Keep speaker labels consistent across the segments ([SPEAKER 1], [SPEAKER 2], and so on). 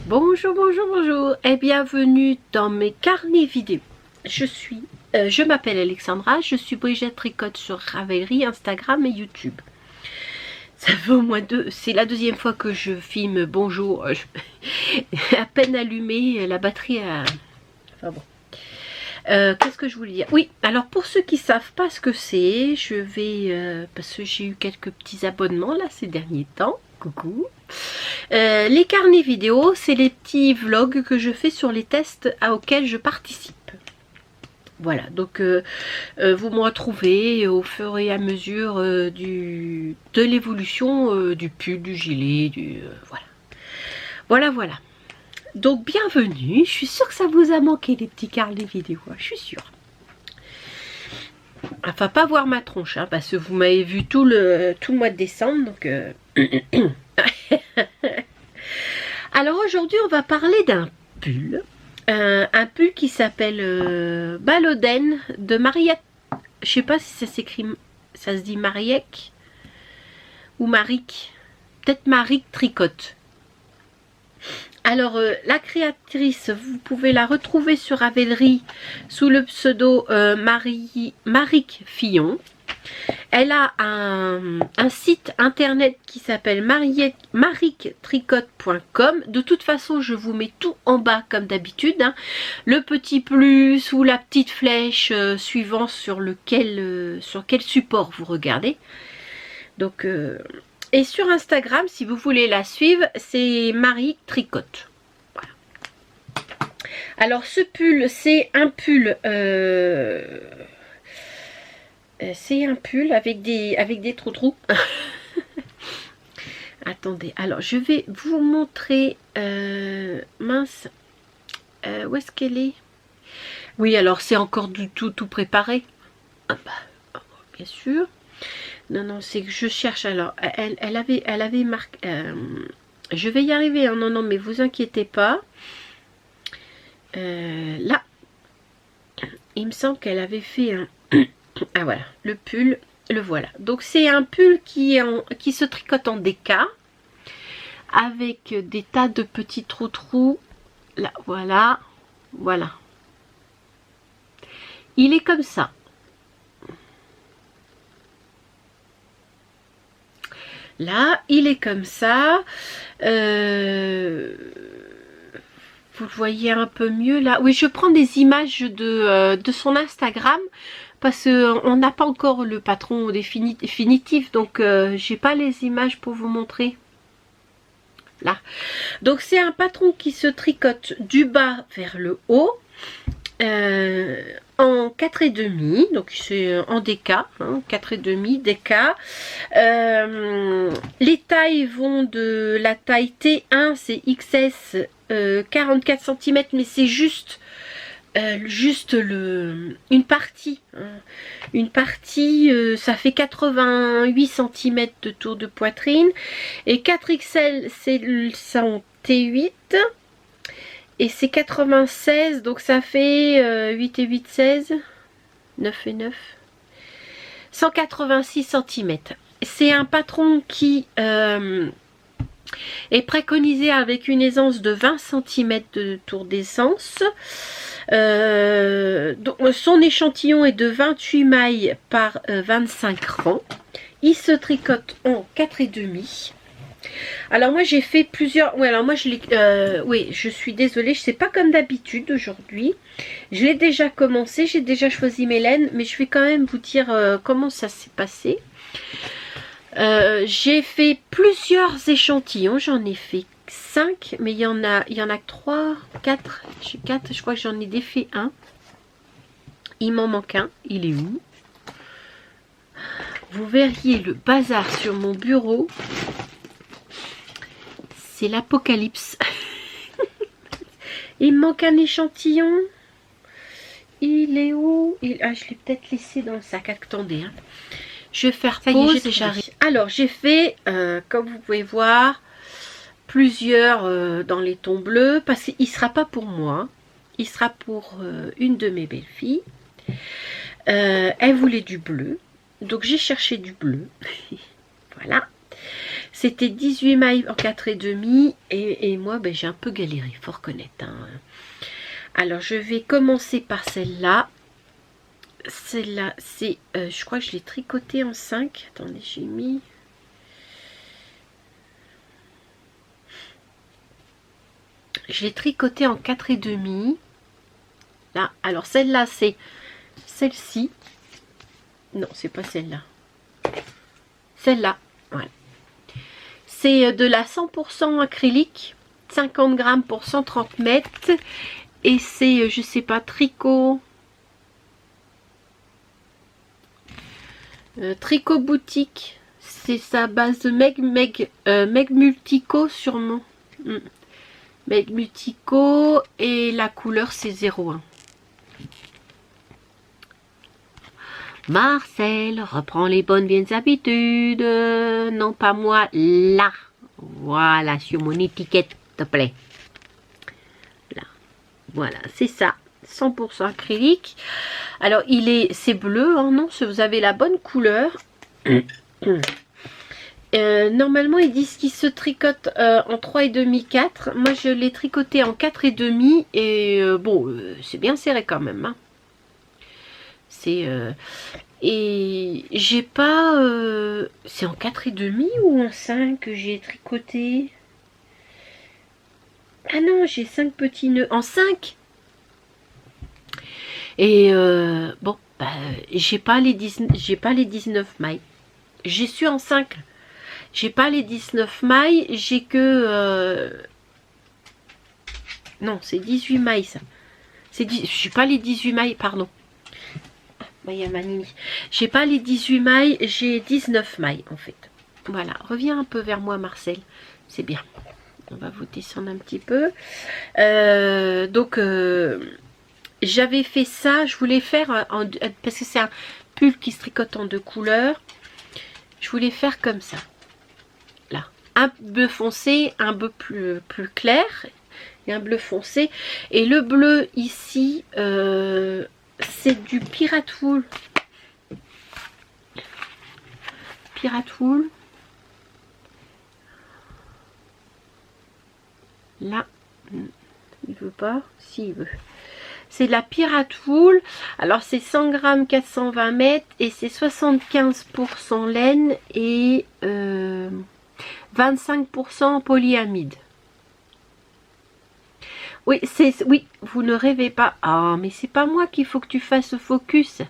[SPEAKER 1] Bonjour, bonjour, bonjour et bienvenue dans mes carnets vidéo. Je m'appelle Alexandra, je suis Brigitte Tricotte sur Ravelry, Instagram et YouTube. Ça fait au moins c'est la deuxième fois que je filme. Bonjour, à peine allumé, la batterie a... Enfin bon. Qu'est-ce que je voulais dire? Oui, alors pour ceux qui ne savent pas ce que c'est, je vais... parce que j'ai eu quelques petits abonnements là ces derniers temps. Coucou. Les carnets vidéo, c'est les petits vlogs que je fais sur les tests auxquels je participe. Voilà, donc vous me retrouvez au fur et à mesure de l'évolution du pull, du gilet, voilà. Voilà. Donc bienvenue, je suis sûre que ça vous a manqué les petits carnets vidéo, je suis sûre. Enfin, pas voir ma tronche, hein, parce que vous m'avez vu tout le mois de décembre, donc... Alors aujourd'hui, on va parler d'un pull. Un pull qui s'appelle Baloden de Mariette. Je sais pas si ça s'écrit, ça se dit Mariek ou Maric. Peut-être Maric Tricotte. Alors la créatrice, vous pouvez la retrouver sur Ravelry sous le pseudo Maric Fillon. Elle a un site internet qui s'appelle marictricotte.com. De toute façon, je vous mets tout en bas comme d'habitude, hein. Le petit plus ou la petite flèche suivant sur quel support vous regardez. Donc, et sur Instagram, si vous voulez la suivre, c'est Maritricotte. Voilà. Alors ce pull, c'est un pull... c'est un pull avec des trous. Attendez, alors je vais vous montrer. Mince, où est-ce qu'elle est? Oui, alors c'est encore du tout préparé. Ah bah, bien sûr. Non, c'est que je cherche. Alors, elle avait marqué. Je vais y arriver. Hein, non, mais vous inquiétez pas. Là, il me semble qu'elle avait fait un. Ah voilà, le pull, le voilà. Donc c'est un pull qui se tricote en DK avec des tas de petits trous. Là, voilà. Il est comme ça. Là, il est comme ça. Vous le voyez un peu mieux là. Oui, je prends des images de son Instagram. Parce qu'on n'a pas encore le patron définitif, donc j'ai pas les images pour vous montrer. Là. Donc c'est un patron qui se tricote du bas vers le haut en 4,5, donc c'est en DK, hein, 4,5 DK. Les tailles vont de la taille T1, c'est XS 44 cm, mais c'est juste une partie, hein. Une partie, ça fait 88 cm de tour de poitrine, et 4XL c'est en T8 et c'est 96, donc ça fait 8 et 8 16, 9 et 9, 186 cm. C'est un patron qui est préconisé avec une aisance de 20 cm de tour d'aisance. Donc, son échantillon est de 28 mailles par 25 rangs. Il se tricote en 4,5. Alors moi j'ai fait plusieurs... Oui, alors moi je l'ai... oui, je suis désolée, je sais pas comme d'habitude aujourd'hui. Je l'ai déjà commencé, j'ai déjà choisi mes laines, mais je vais quand même vous dire comment ça s'est passé. J'ai fait plusieurs échantillons, j'en ai fait 5, mais il y en a 3, 4, j'ai 4, je crois que j'en ai défait un. Il m'en manque un, il est où? Vous verriez le bazar sur mon bureau. C'est l'apocalypse. Il me manque un échantillon. Il est où? Ah, je l'ai peut-être laissé dans le sac. Attendez, hein. Je vais faire pause et j'arrive. Alors, j'ai fait, comme vous pouvez voir, plusieurs dans les tons bleus, parce qu'il ne sera pas pour moi. Il sera pour une de mes belles filles. Elle voulait du bleu. Donc, j'ai cherché du bleu. Voilà. C'était 18 mailles en 4,5 et moi ben, j'ai un peu galéré, faut reconnaître. Hein. Alors je vais commencer par celle-là. Celle-là, c'est, je crois que je l'ai tricotée en 5. Attendez, j'ai mis... Je l'ai tricotée en 4,5. Là, alors celle-là, c'est celle-ci. Non, c'est pas celle-là. Celle-là, voilà. C'est de la 100% acrylique, 50 grammes pour 130 mètres. Et c'est, je sais pas, tricot. Tricot boutique. C'est sa base de Meg Multico sûrement. Meg Multico et la couleur c'est 01. Marcel, reprends les bonnes vieilles habitudes. Non, pas moi, là. Voilà, sur mon étiquette, s'il te plaît. Là. Voilà, c'est ça. 100% acrylique. Alors, c'est bleu, hein, non, vous avez la bonne couleur. Normalement, ils disent qu'ils se tricotent en 3,5, 4. Moi, je l'ai tricoté en 4,5 et bon, c'est bien serré quand même. Hein. C'est et j'ai pas c'est en 4,5 ou en 5 que j'ai tricoté. Ah non, j'ai 5 petits nœuds en 5. Et bon, bah, j'ai pas les 19 mailles. J'ai su en 5. J'ai pas les 19 mailles, j'ai que non, c'est 18 mailles ça. J'ai pas les 18 mailles, pardon. Il y a ma Nini. J'ai pas les 18 mailles, j'ai 19 mailles en fait. Voilà, reviens un peu vers moi Marcel, c'est bien. On va vous descendre un petit peu. Donc j'avais fait ça, je voulais faire parce que c'est un pull qui se tricote en 2 couleurs. Je voulais faire comme ça. Là, un bleu foncé, un bleu plus clair et un bleu foncé. Et le bleu ici, c'est du Pirate Wool. Pirate Wool. Là, il veut pas. Si, il veut. C'est de la Pirate Wool. Alors, c'est 100 grammes, 420 mètres. Et c'est 75% laine et 25% polyamide. Oui, oui, vous ne rêvez pas. Ah, mais c'est pas moi qu'il faut que tu fasses focus.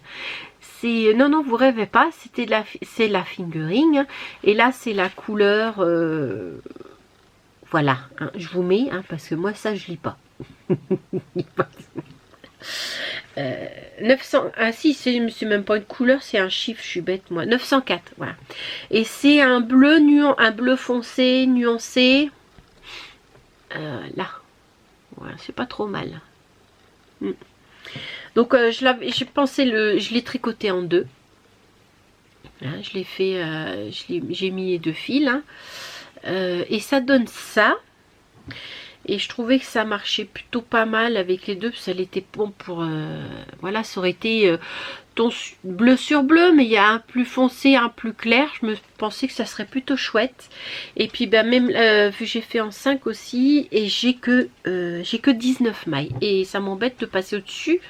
[SPEAKER 1] C'est non, vous rêvez pas. C'est la fingering. Hein, et là, c'est la couleur. Voilà. Hein, je vous mets, hein, parce que moi, ça, je lis pas. 900. Ah si, c'est même pas une couleur, c'est un chiffre. Je suis bête, moi. 904. Voilà. Et c'est un bleu un bleu foncé, nuancé. Là. Voilà, c'est pas trop mal. Donc j'ai pensé je l'ai tricoté en 2. Hein, je l'ai fait, j'ai mis les 2 fils. Hein, et ça donne ça. Et je trouvais que ça marchait plutôt pas mal avec les deux. Ça l'était bon pour... voilà, ça aurait été ton bleu sur bleu. Mais il y a un plus foncé, un plus clair. Je me pensais que ça serait plutôt chouette. Et puis ben, même vu que j'ai fait en 5 aussi. Et j'ai que 19 mailles. Et ça m'embête de passer au-dessus.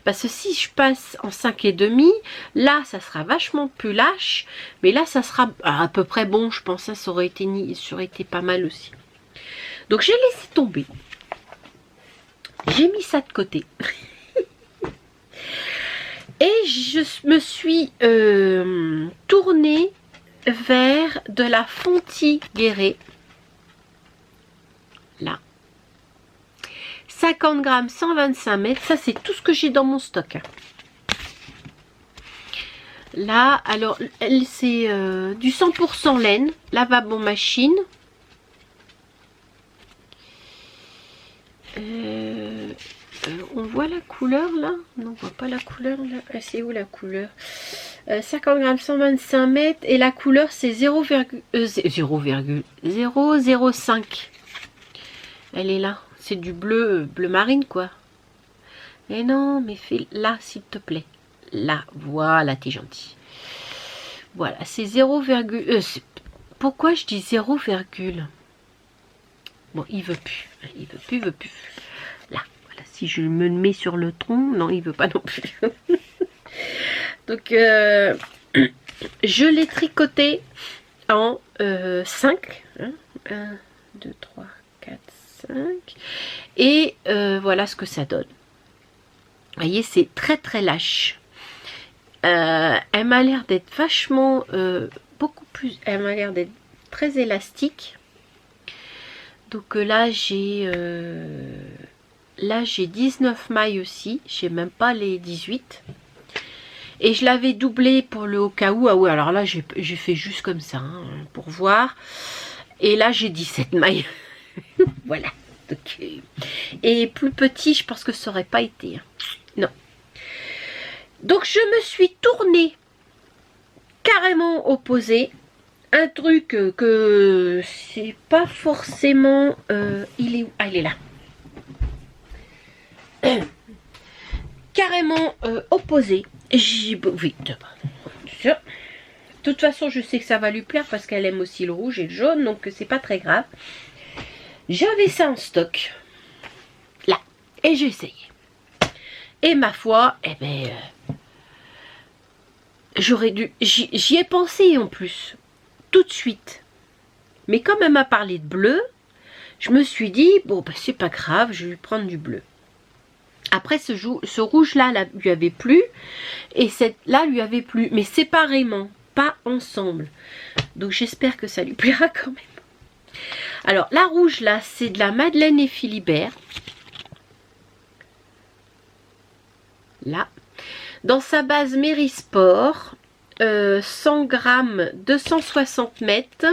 [SPEAKER 1] Parce que si je passe en 5,5, là ça sera vachement plus lâche. Mais là ça sera à peu près bon. Je pense que ça aurait été pas mal aussi. Donc j'ai laissé tomber. J'ai mis ça de côté. Et je me suis tournée vers de la Fonti-Guéret. Là. 50 grammes, 125 mètres. Ça, c'est tout ce que j'ai dans mon stock. Là, alors, c'est du 100% laine. Lavabo machine. On voit la couleur là? Non, on voit pas la couleur là. Ah, c'est où la couleur? 50 grammes, 125 mètres. Et la couleur c'est 0,005. Elle est là. C'est du bleu marine quoi. Et non, mais fais là s'il te plaît. Là, voilà, t'es gentil. Voilà, c'est 0, pourquoi je dis 0, bon, il veut plus. Il veut plus. Là, voilà, si je me mets sur le tronc, non, il veut pas non plus. Donc, je l'ai tricoté en 5. 1, 2, 3, 4, 5. Et voilà ce que ça donne. Vous voyez, c'est très très lâche. Elle m'a l'air d'être vachement beaucoup plus. Elle m'a l'air d'être très élastique. Donc là j'ai 19 mailles aussi. J'ai même pas les 18. Et je l'avais doublé pour le au cas où. Ah oui, alors là j'ai fait juste comme ça hein, pour voir. Et là j'ai 17 mailles. Voilà. Donc, et plus petit, je pense que ça aurait pas été. Hein. Non. Donc je me suis tournée carrément opposé. Un truc que c'est pas forcément... il est où? Ah, il est là. Carrément opposé. Oui, de toute façon, je sais que ça va lui plaire parce qu'elle aime aussi le rouge et le jaune, donc c'est pas très grave. J'avais ça en stock. Là. Et j'ai essayé. Et ma foi, eh ben... j'aurais dû... J'y ai pensé en plus. Tout de suite. Mais comme elle m'a parlé de bleu, je me suis dit, bon, ben, c'est pas grave, je vais lui prendre du bleu. Après, ce rouge-là lui avait plu, et cette-là lui avait plu, mais séparément, pas ensemble. Donc, j'espère que ça lui plaira quand même. Alors, la rouge, là, c'est de la Madeleine et Philibert. Là. Dans sa base Mérisport, 100 grammes, 260 mètres.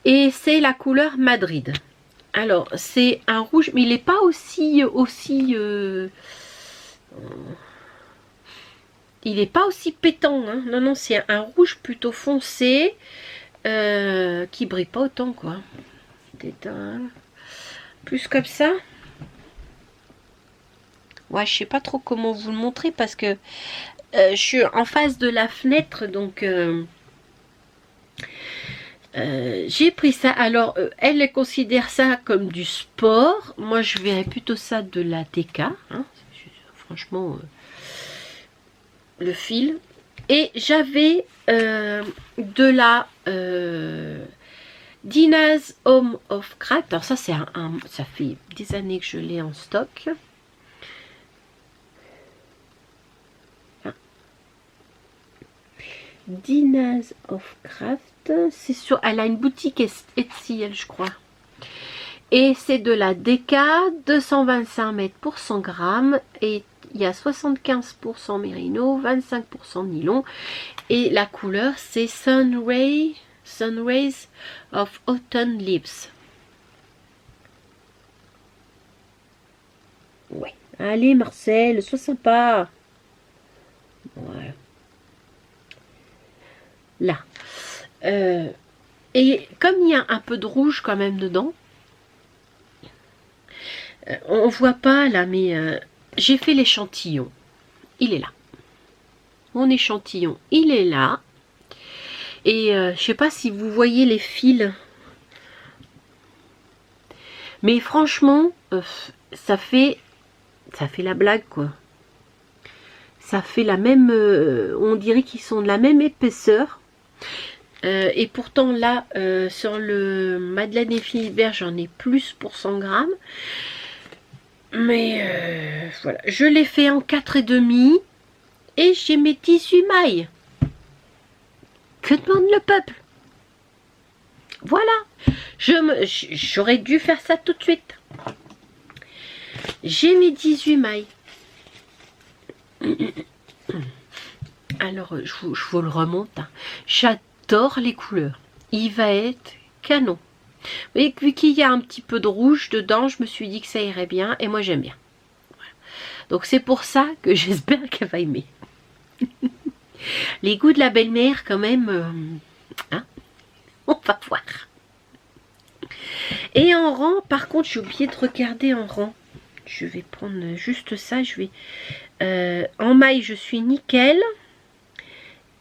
[SPEAKER 1] Et c'est la couleur Madrid. Alors, c'est un rouge, mais il n'est pas aussi il n'est pas aussi pétant. Hein. Non, non, c'est un rouge plutôt foncé qui brille pas autant, quoi. Plus comme ça. Ouais, je sais pas trop comment vous le montrer parce que je suis en face de la fenêtre, donc j'ai pris ça. Alors, elle considère ça comme du sport. Moi, je verrais plutôt ça de la TK. Hein. Franchement, le fil. Et j'avais de la Dina's Home of Craft. Alors ça, c'est ça fait des années que je l'ai en stock. Dina's of Craft, c'est sûr, elle a une boutique Etsy, elle, je crois. Et c'est de la DK, 225 mètres pour 100 grammes. Et il y a 75% mérino, 25% nylon. Et la couleur, c'est Sunrays of Autumn Leaves. Ouais. Allez, Marcel, sois sympa. Ouais. Là. Et comme il y a un peu de rouge quand même dedans, on voit pas là, mais j'ai fait l'échantillon. Il est là. Mon échantillon, il est là. Et je sais pas si vous voyez les fils. Mais franchement, ça fait la blague, quoi. Ça fait la même... on dirait qu'ils sont de la même épaisseur. Et pourtant là sur le Madeleine et Philibert j'en ai plus pour 100 grammes, mais voilà, je l'ai fait en 4,5 et j'ai mes 18 mailles. Que demande le peuple? Voilà, j'aurais dû faire ça tout de suite. J'ai mes 18 mailles. Alors je vous le remonte, hein. J'adore les couleurs, il va être canon. Vous voyez, vu qu'il y a un petit peu de rouge dedans, je me suis dit que ça irait bien, et moi j'aime bien. Voilà. Donc c'est pour ça que j'espère qu'elle va aimer. Les goûts de la belle-mère quand même, hein, on va voir. Et en rang, par contre, j'ai oublié de regarder en rang. Je vais prendre juste ça, je vais... en maille, je suis nickel.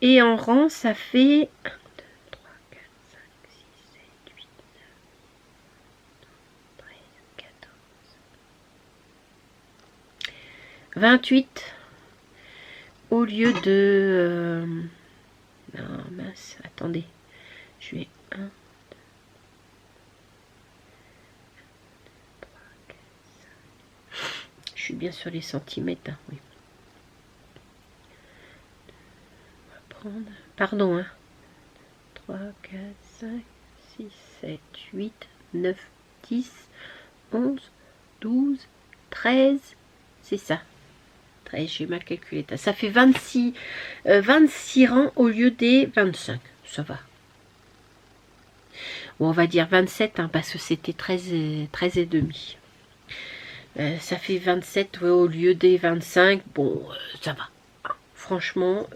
[SPEAKER 1] Et en rang, ça fait 1, 2, 3, 4, 28 au lieu de... non, mince, attendez. Je vais 1, 2, 3, 4, 5. Je suis bien sur les centimètres, hein, oui. On va prendre... Pardon, hein. 3, 4, 5, 6, 7, 8, 9, 10, 11, 12, 13, c'est ça. 13, j'ai mal calculé. Ça fait 26 rangs au lieu des 25. Ça va. Bon, on va dire 27, hein, parce que c'était 13 et demi. Ça fait 27 ouais, au lieu des 25. Bon, ça va. Franchement,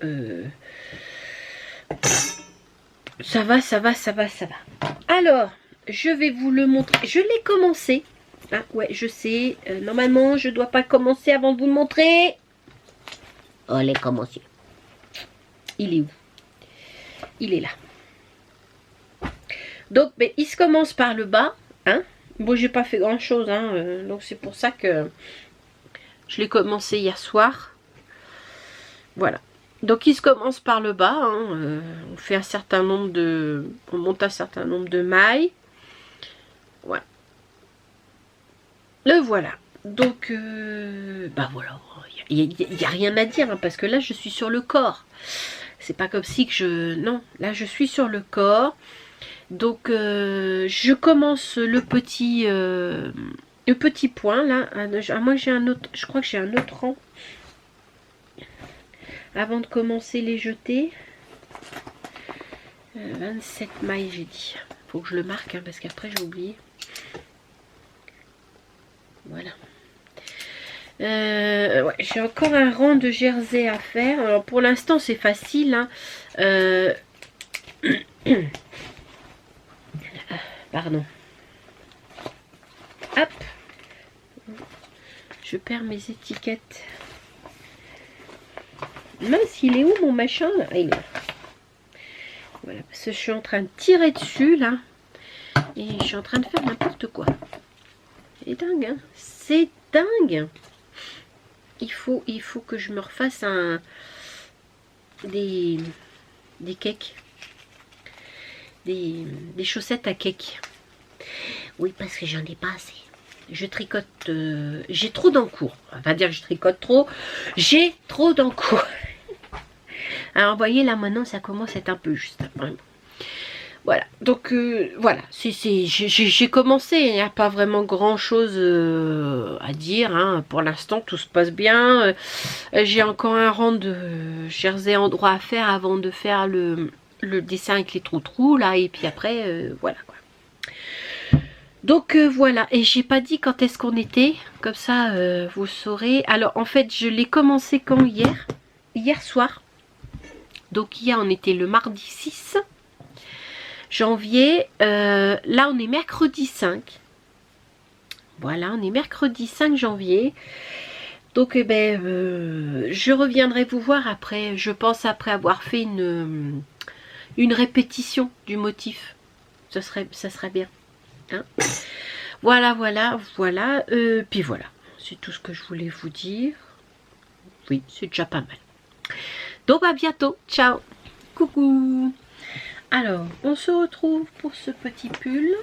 [SPEAKER 1] ça va, ça va, ça va, ça va. Alors, je vais vous le montrer. Je l'ai commencé. Ah, ouais, je sais. Normalement, je ne dois pas commencer avant de vous le montrer. Oh, elle est commencée. Il est où? Il est là. Donc, ben, il se commence par le bas. Hein. Bon, j'ai pas fait grand chose. Hein, donc, c'est pour ça que je l'ai commencé hier soir. Voilà. Donc, il se commence par le bas. Hein, on fait un certain nombre de... On monte un certain nombre de mailles. Voilà. Le voilà. Donc, bah voilà. Il n'y a rien à dire. Hein, parce que là, je suis sur le corps. C'est pas comme si que je... Non, là, je suis sur le corps. Donc, je commence le petit point, là. Moi, j'ai un autre... Je crois que j'ai un autre rang. Avant de commencer les jetés. 27 mailles, j'ai dit. Faut que je le marque, hein, parce qu'après, j'ai oublié. Voilà. Ouais, j'ai encore un rang de jersey à faire. Alors, pour l'instant, c'est facile. Hein. Pardon. Hop. Je perds mes étiquettes. Mince, il est où mon machin là? Ah, il est là. Voilà, parce que je suis en train de tirer dessus là. Et je suis en train de faire n'importe quoi. C'est dingue, hein? C'est dingue. Il faut que je me refasse des cakes. Des chaussettes à cake. Oui, parce que j'en ai pas assez. Je tricote. J'ai trop d'encours. On va pas dire que je tricote trop. J'ai trop d'encours. Alors, vous voyez, là, maintenant, ça commence à être un peu juste. Voilà. Donc, voilà. J'ai commencé. Il n'y a pas vraiment grand-chose à dire. Hein. Pour l'instant, tout se passe bien. J'ai encore un rang de jersey endroit à faire avant de faire le dessin avec les trous-trous, là. Et puis après, voilà, quoi. Donc voilà, et j'ai pas dit quand est-ce qu'on était, comme ça vous saurez. Alors en fait je l'ai commencé quand hier soir. Donc hier on était le mardi 6 janvier, là on est mercredi 5. Voilà, on est mercredi 5 janvier. Donc eh ben, je reviendrai vous voir après, je pense après avoir fait une répétition du motif. Ça serait bien. Hein. Voilà, puis voilà, c'est tout ce que je voulais vous dire. Oui, c'est déjà pas mal. Donc à bientôt, ciao, coucou. Alors, on se retrouve pour ce petit pull.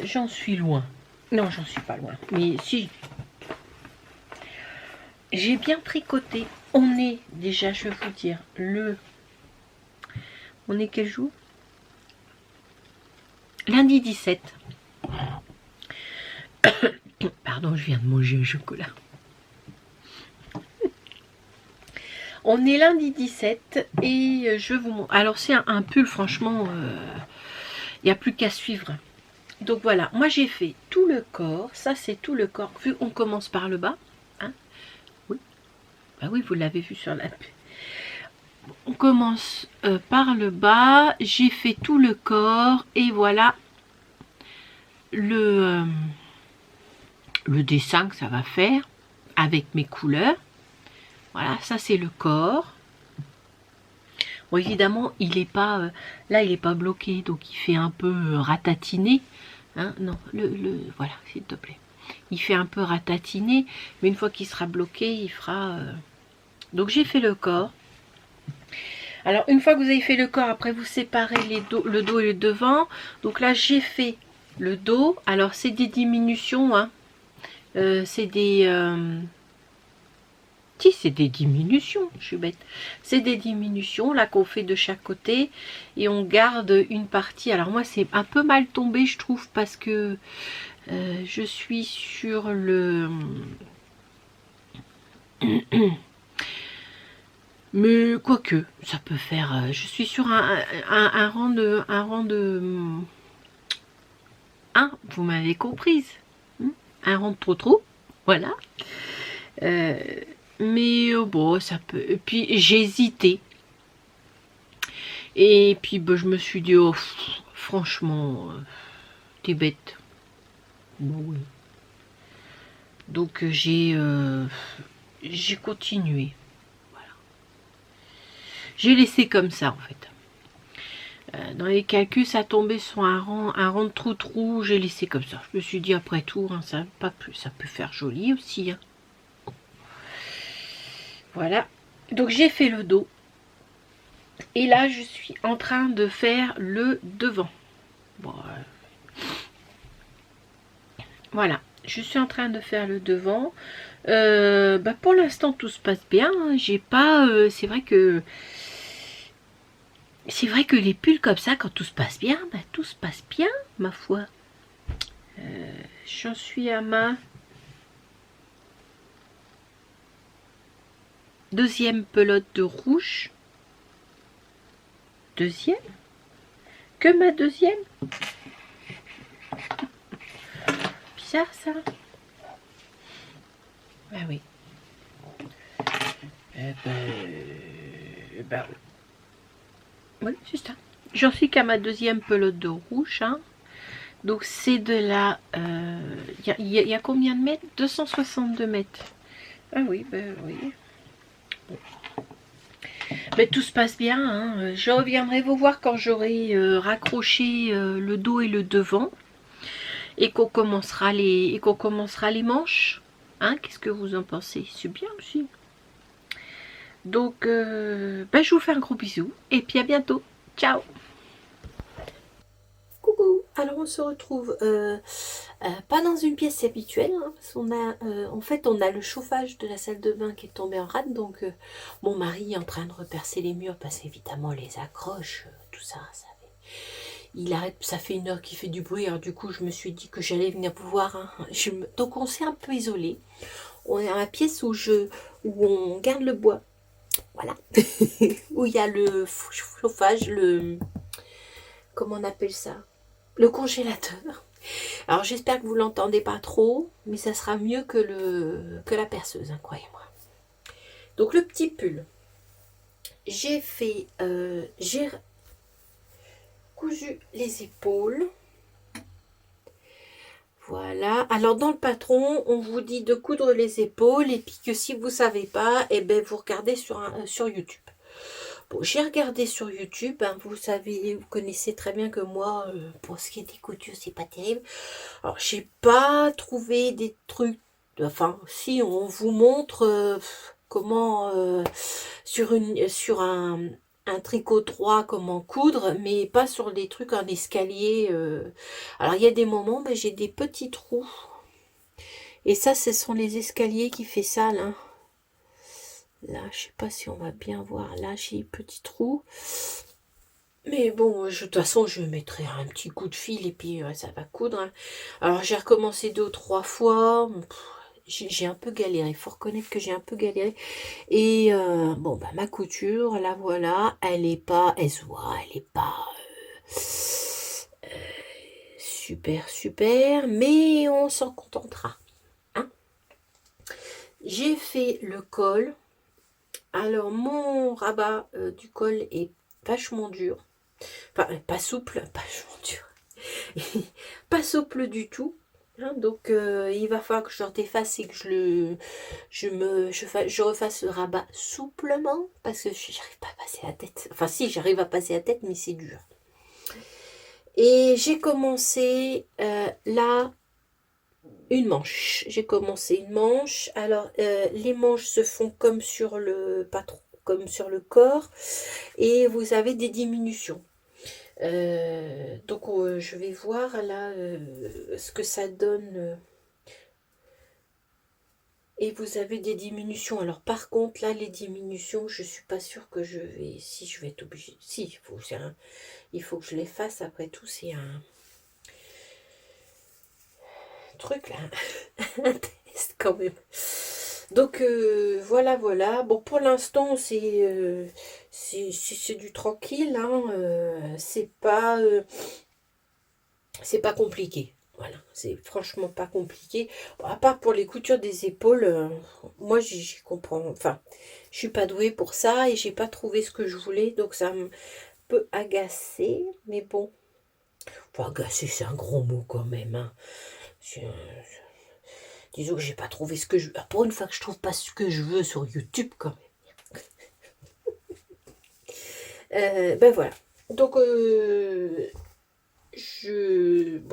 [SPEAKER 1] J'en suis loin. Non, j'en suis pas loin, mais si. J'ai bien tricoté. On est déjà, je vais vous dire, on est quel jour? Lundi 17. Pardon, je viens de manger un chocolat. On est lundi 17 et je vous montre. Alors c'est un pull, franchement, il n'y a plus qu'à suivre. Donc voilà, moi j'ai fait tout le corps. Ça c'est tout le corps. Vu on commence par le bas. Hein, oui. Bah oui, vous l'avez vu sur la pub. On commence par le bas. J'ai fait tout le corps et voilà le dessin que ça va faire avec mes couleurs. Voilà, ça c'est le corps. Bon, évidemment, il est pas là, il n'est pas bloqué, donc il fait un peu ratatiné. Hein, non, voilà, s'il te plaît. il fait un peu ratatiner, mais une fois qu'il sera bloqué, il fera... Donc j'ai fait le corps. Alors une fois que vous avez fait le corps, après vous séparez le dos et le devant. Donc là j'ai fait le dos. Alors c'est des diminutions, hein. C'est des... Si, c'est des diminutions, je suis bête. C'est des diminutions là qu'on fait de chaque côté et on garde une partie. Alors moi c'est un peu mal tombé je trouve parce que je suis sur le... Mais quoique, ça peut faire... je suis sur un rang de... vous m'avez comprise. Un rang de trop. Voilà. Mais bon, ça peut... Et puis j'ai hésité. Et puis bah, je me suis dit, oh, franchement, t'es bête. Bon, oui. Donc j'ai continué. Voilà. J'ai laissé comme ça en fait. Dans les calculs, ça tombait sur un rang de trou. J'ai laissé comme ça. Je me suis dit après tout, hein, ça peut faire joli aussi. Hein. Voilà. Donc j'ai fait le dos. Et là, je suis en train de faire le devant. Bon, voilà. Je suis en train de faire le devant. Bah pour l'instant, tout se passe bien. Hein. J'ai pas... c'est vrai que les pulls comme ça, quand tout se passe bien, bah, tout se passe bien, ma foi. J'en suis à ma deuxième pelote de rouge. Deuxième? Que ma deuxième? Bizarre ça. Ah oui. Oui, c'est ça. J'en suis qu'à ma deuxième pelote de rouge. Hein. Donc c'est de la... Il y a combien de mètres? 262 mètres. Ah oui, ben oui. Bon. Mais tout se passe bien. Hein. Je reviendrai vous voir quand j'aurai raccroché le dos et le devant. Et qu'on commencera les manches. Hein, qu'est-ce que vous en pensez? C'est bien aussi. Donc, ben, je vous fais un gros bisou. Et puis à bientôt. Ciao. Coucou. Alors on se retrouve pas dans une pièce habituelle. Hein, parce qu'on a, en fait, on a le chauffage de la salle de bain qui est tombé en rade. Donc, mon mari est en train de repercer les murs parce qu'évidemment les accroches, tout ça, ça il arrête, ça fait 1 heure qu'il fait du bruit, alors du coup je me suis dit que j'allais venir vous voir. Hein. Donc on s'est un peu isolé. On est dans la pièce où on garde le bois. Voilà. Où il y a le chauffage, comment on appelle ça? Le congélateur. Alors j'espère que vous l'entendez pas trop, mais ça sera mieux que la perceuse, hein, croyez-moi. Donc le petit pull. J'ai cousu les épaules. Voilà. Alors dans le patron, on vous dit de coudre les épaules et puis que si vous ne savez pas, eh ben vous regardez sur YouTube. Bon, j'ai regardé sur YouTube. Hein, vous savez, vous connaissez très bien que moi, pour ce qui est des coutures, c'est pas terrible. Alors j'ai pas trouvé des trucs. Enfin, si on vous montre comment sur un tricot droit, comment coudre, mais pas sur des trucs en escalier. Alors il y a des moments, mais j'ai des petits trous. Et ça, ce sont les escaliers qui fait ça, là. Là, je sais pas si on va bien voir. Là, j'ai des petits trous. Mais bon, de toute façon, je mettrai un petit coup de fil et puis ça va coudre. Hein. Alors, j'ai recommencé 2 ou 3 fois. J'ai un peu galéré. Il faut reconnaître que j'ai un peu galéré. Et bon, bah, ma couture, la voilà. Elle se voit, elle est pas super. Mais on s'en contentera. Hein. J'ai fait le col. Alors, mon rabat du col est vachement dur. Enfin, pas souple, vachement dur. Pas souple du tout. Hein, donc, il va falloir que je le défasse et que je refasse le rabat souplement. Parce que j'arrive pas à passer la tête. Enfin, si, j'arrive à passer la tête, mais c'est dur. Et j'ai commencé là une manche. J'ai commencé une manche. Alors, les manches se font comme sur le patron, comme sur le corps, et vous avez des diminutions. Donc, je vais voir là ce que ça donne. Et vous avez des diminutions. Alors, par contre, là, les diminutions, je suis pas sûre que je vais. Si, je vais être obligée. Si, il faut que je les fasse. Après tout, c'est un truc là. Un test quand même. Donc voilà, voilà. Bon, pour l'instant, c'est du tranquille. Hein, c'est pas compliqué. Voilà, c'est franchement pas compliqué. Bon, à part pour les coutures des épaules, moi j'y comprends. Enfin, je suis pas douée pour ça et j'ai pas trouvé ce que je voulais, donc ça me peut agacer. Mais bon, enfin, agacer, c'est un gros mot quand même. Hein. Disons que j'ai pas trouvé ce que je veux. Ah, pour une fois que je trouve pas ce que je veux sur YouTube quand même. Ben voilà. Donc bon,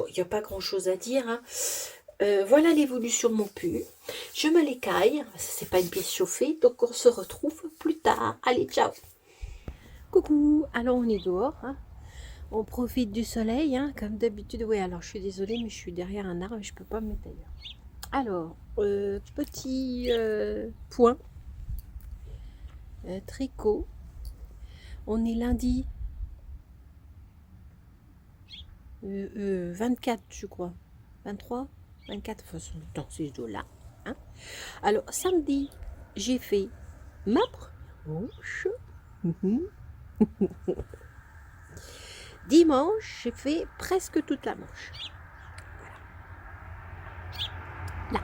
[SPEAKER 1] il n'y a pas grand chose à dire. Hein. Voilà l'évolution de mon pull. Je me l'écaille. C'est pas une pièce chauffée. Donc on se retrouve plus tard. Allez, ciao. Coucou. Alors on est dehors. Hein. On profite du soleil, hein, comme d'habitude. Oui, alors je suis désolée, mais je suis derrière un arbre et je peux pas me mettre ailleurs. Alors, petit point, tricot. On est lundi 24, je crois. 23, 24, enfin, dans ces eaux-là. Hein. Alors, samedi, j'ai fait ma manche. Dimanche, j'ai fait presque toute la manche. Là.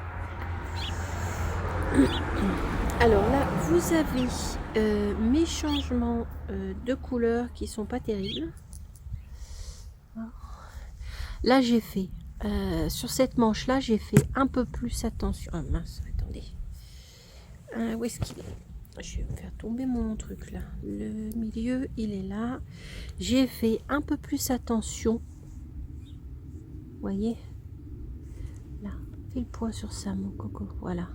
[SPEAKER 1] Alors là, vous avez mes changements de couleur qui sont pas terribles. Là, j'ai fait, sur cette manche-là, j'ai fait un peu plus attention. Ah mince, attendez. Où est-ce qu'il est? Je vais me faire tomber mon truc là. Le milieu, il est là. J'ai fait un peu plus attention. Vous voyez? Là, fais le point sur ça, mon coco. Voilà.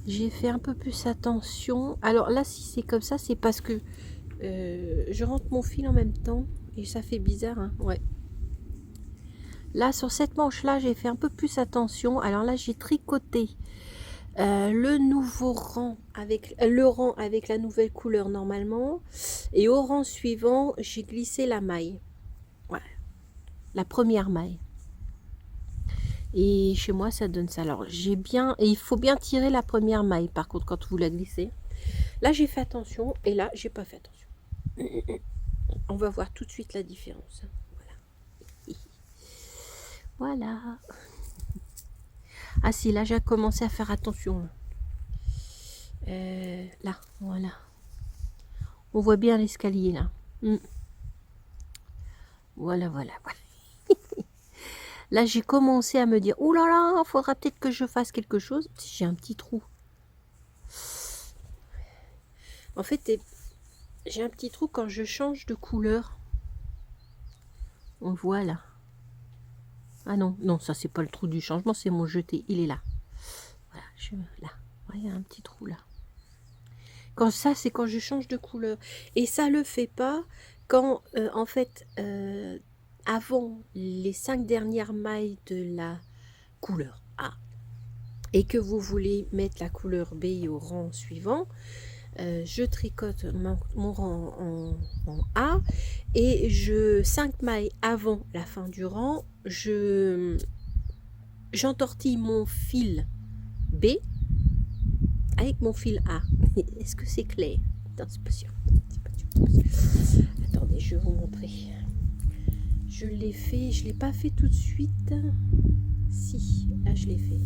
[SPEAKER 1] J'ai fait un peu plus attention. Alors là, si c'est comme ça, c'est parce que je rentre mon fil en même temps. Et ça fait bizarre, hein. Ouais. Là, sur cette manche-là, j'ai fait un peu plus attention. Alors là, j'ai tricoté le nouveau rang avec la nouvelle couleur normalement. Et au rang suivant, j'ai glissé la maille. Voilà. La première maille. Et chez moi, ça donne ça. Alors, j'ai bien... Et il faut bien tirer la première maille, par contre, quand vous la glissez. Là, j'ai fait attention. Et là, j'ai pas fait attention. On va voir tout de suite la différence. Voilà. Ah si, là j'ai commencé à faire attention. Là, voilà. On voit bien l'escalier là. Voilà, voilà. Là j'ai commencé à me dire, oh là là, faudra peut-être que je fasse quelque chose. J'ai un petit trou. En fait, j'ai un petit trou quand je change de couleur. On le voit là. Ah non, non, ça c'est pas le trou du changement, c'est mon jeté. Il est là. Voilà, là. Il y a un petit trou là. Quand ça, c'est quand je change de couleur. Et ça le fait pas quand, en fait, avant les 5 dernières mailles de la couleur A et que vous voulez mettre la couleur B au rang suivant, je tricote mon rang en A et 5 mailles avant la fin du rang, j'entortille mon fil B avec mon fil A. Est-ce que c'est clair? Non, c'est pas sûr. Attendez, je vais vous montrer. Je l'ai fait, je l'ai pas fait tout de suite. Si, là je l'ai fait.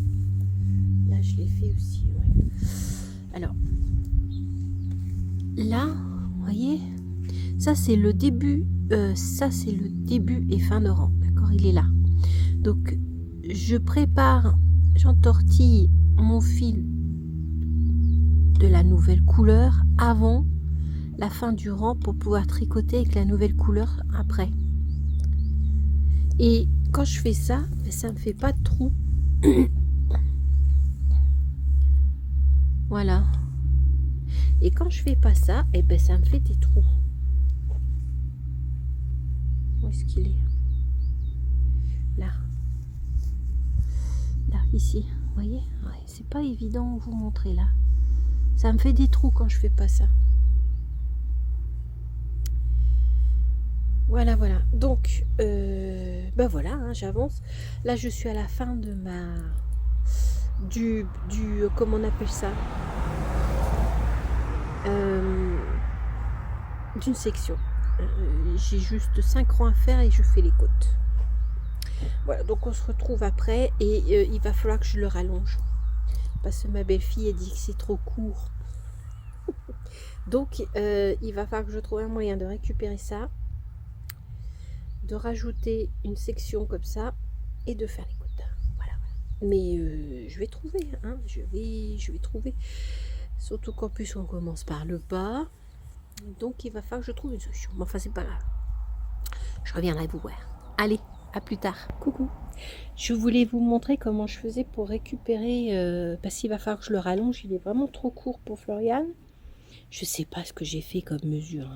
[SPEAKER 1] Là je l'ai fait aussi, ouais. Alors, là, vous voyez, ça c'est le début, et fin de rang, d'accord, il est là. Donc, je prépare, j'entortille mon fil de la nouvelle couleur avant la fin du rang pour pouvoir tricoter avec la nouvelle couleur après. Et quand je fais ça, ça me fait pas de trou. Voilà. Et quand je fais pas ça, et ben ça me fait des trous. Où est-ce qu'il est? Là. Là, ici. Vous voyez? Ouais, c'est pas évident de vous montrer là. Ça me fait des trous quand je fais pas ça. Voilà, voilà. Donc, ben voilà, hein, j'avance. Là, je suis à la fin de ma... comment on appelle ça, d'une section. J'ai juste 5 rangs à faire et je fais les côtes. Voilà, donc on se retrouve après et il va falloir que je le rallonge parce que ma belle-fille a dit que c'est trop court. Donc il va falloir que je trouve un moyen de récupérer ça, de rajouter une section comme ça et de faire les côtes. Voilà. Mais je vais trouver, hein, je vais trouver. Surtout qu'en plus on commence par le bas. Donc il va falloir que je trouve une solution. Mais enfin c'est pas grave. Je reviendrai vous voir. Allez, à plus tard. Coucou. Je voulais vous montrer comment je faisais pour récupérer, parce qu'il va falloir que je le rallonge. Il est vraiment trop court pour Florian. Je sais pas ce que j'ai fait comme mesure.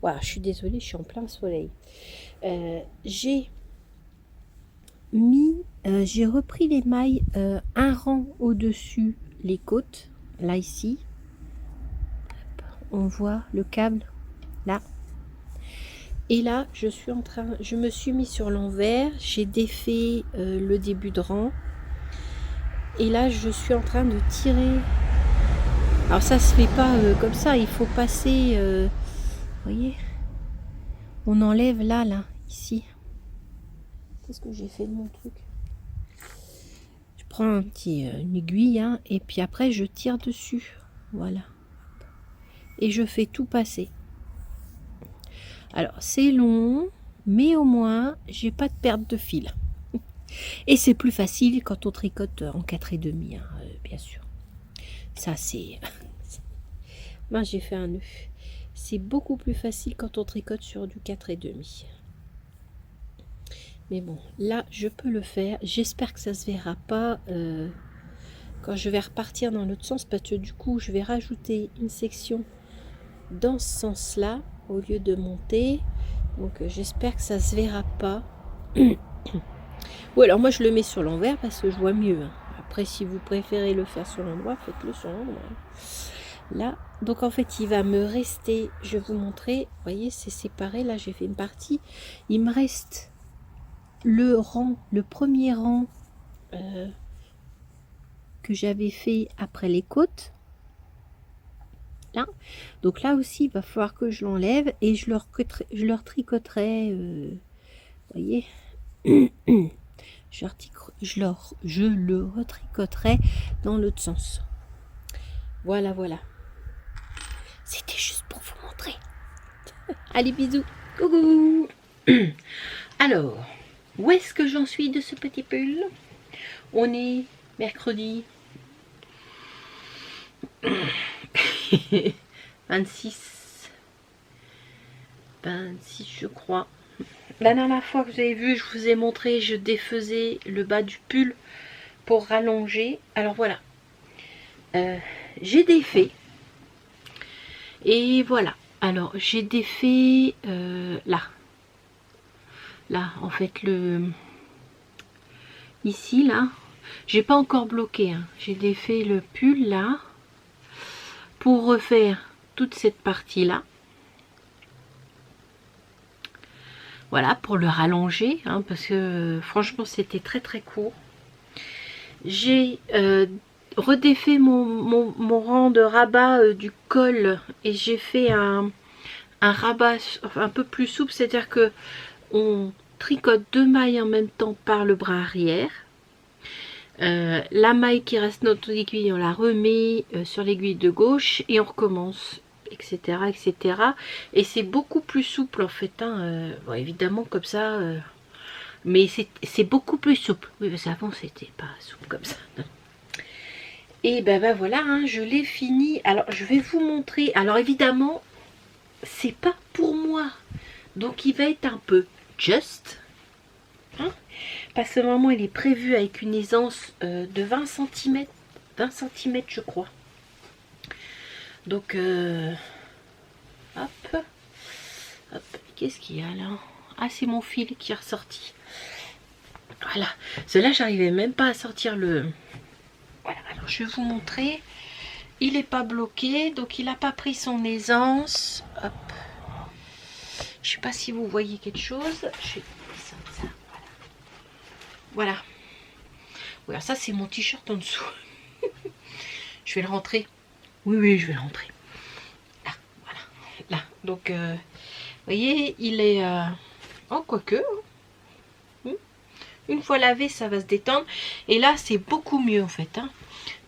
[SPEAKER 1] Voilà, je suis désolée, je suis en plein soleil. J'ai repris les mailles un rang au-dessus les côtes. Là, ici. On voit le câble. Là. Et là, je me suis mis sur l'envers, j'ai défait le début de rang. Et là, je suis en train de tirer. Alors ça se fait pas comme ça, il faut passer, vous voyez, on enlève là, ici. Qu'est-ce que j'ai fait de mon truc? Je prends une aiguille, hein, et puis après je tire dessus, voilà. Et je fais tout passer. Alors c'est long, mais au moins j'ai pas de perte de fil. Et c'est plus facile quand on tricote en 4,5, hein, bien sûr. Ça c'est... Moi j'ai fait un nœud. C'est beaucoup plus facile quand on tricote sur du 4,5. Mais bon, là je peux le faire. J'espère que ça se verra pas quand je vais repartir dans l'autre sens, parce que du coup je vais rajouter une section dans ce sens là au lieu de monter. Donc j'espère que ça se verra pas. Ou alors moi je le mets sur l'envers parce que je vois mieux, hein. Après si vous préférez le faire sur l'endroit, faites-le sur l'endroit. Là, donc en fait il va me rester, je vais vous montrer, vous voyez c'est séparé, là j'ai fait une partie, il me reste le premier rang que j'avais fait après les côtes. Là. Donc là aussi il va falloir que je l'enlève et je leur tricoterai, vous voyez, je le retricoterai dans l'autre sens. Voilà, voilà. C'était juste pour vous montrer. Allez, bisous. Coucou. Alors, où est-ce que j'en suis de ce petit pull? On est mercredi 26 je crois. La dernière fois que vous avez vu, je vous ai montré, je défaisais le bas du pull pour rallonger. Alors voilà, j'ai défait. Et voilà, alors j'ai défait là en fait ici là, j'ai pas encore bloqué, hein. J'ai défait le pull là pour refaire toute cette partie là. Voilà, pour le rallonger, hein, parce que franchement c'était très très court. J'ai redéfait mon rang de rabat du col et j'ai fait un rabat un peu plus souple, c'est-à-dire que on tricote 2 mailles en même temps par le bras arrière. La maille qui reste notre aiguille, on la remet sur l'aiguille de gauche et on recommence, etc. etc. Et c'est beaucoup plus souple en fait, hein, bon, évidemment comme ça, mais c'est beaucoup plus souple. Oui, parce qu'avant c'était pas souple comme ça. Et ben voilà, hein, je l'ai fini. Alors je vais vous montrer. Alors évidemment, c'est pas pour moi, donc il va être un peu juste. Parce que vraiment, il est prévu avec une aisance de 20 cm. 20 cm, je crois. Donc, hop. Hop. Qu'est-ce qu'il y a là? Ah, c'est mon fil qui est ressorti. Voilà. Cela, j'arrivais même pas à sortir le... Voilà, alors je vais vous montrer. Il n'est pas bloqué, donc il n'a pas pris son aisance. Hop. Je sais pas si vous voyez quelque chose. Je vais descendre ça. Voilà. Voilà, ça c'est mon t-shirt en dessous. Je vais le rentrer. Oui, oui, je vais le rentrer. Là, voilà. Là. Donc, vous voyez, il est... Oh, quoique. Une fois lavé, ça va se détendre. Et là, c'est beaucoup mieux en fait. Hein.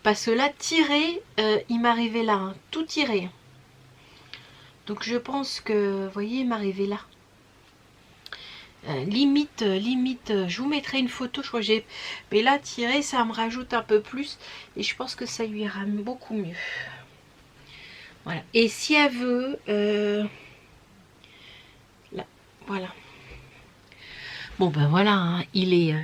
[SPEAKER 1] Parce que là, tirer, il m'arrivait là. Hein, tout tiré. Donc, je pense que, vous voyez, il m'arrivait là. Limite, je vous mettrai une photo, je crois que j'ai... Mais là, tirer, ça me rajoute un peu plus. Et je pense que ça lui ira beaucoup mieux. Voilà. Et si elle veut... Là, voilà. Bon, ben voilà, hein, il est...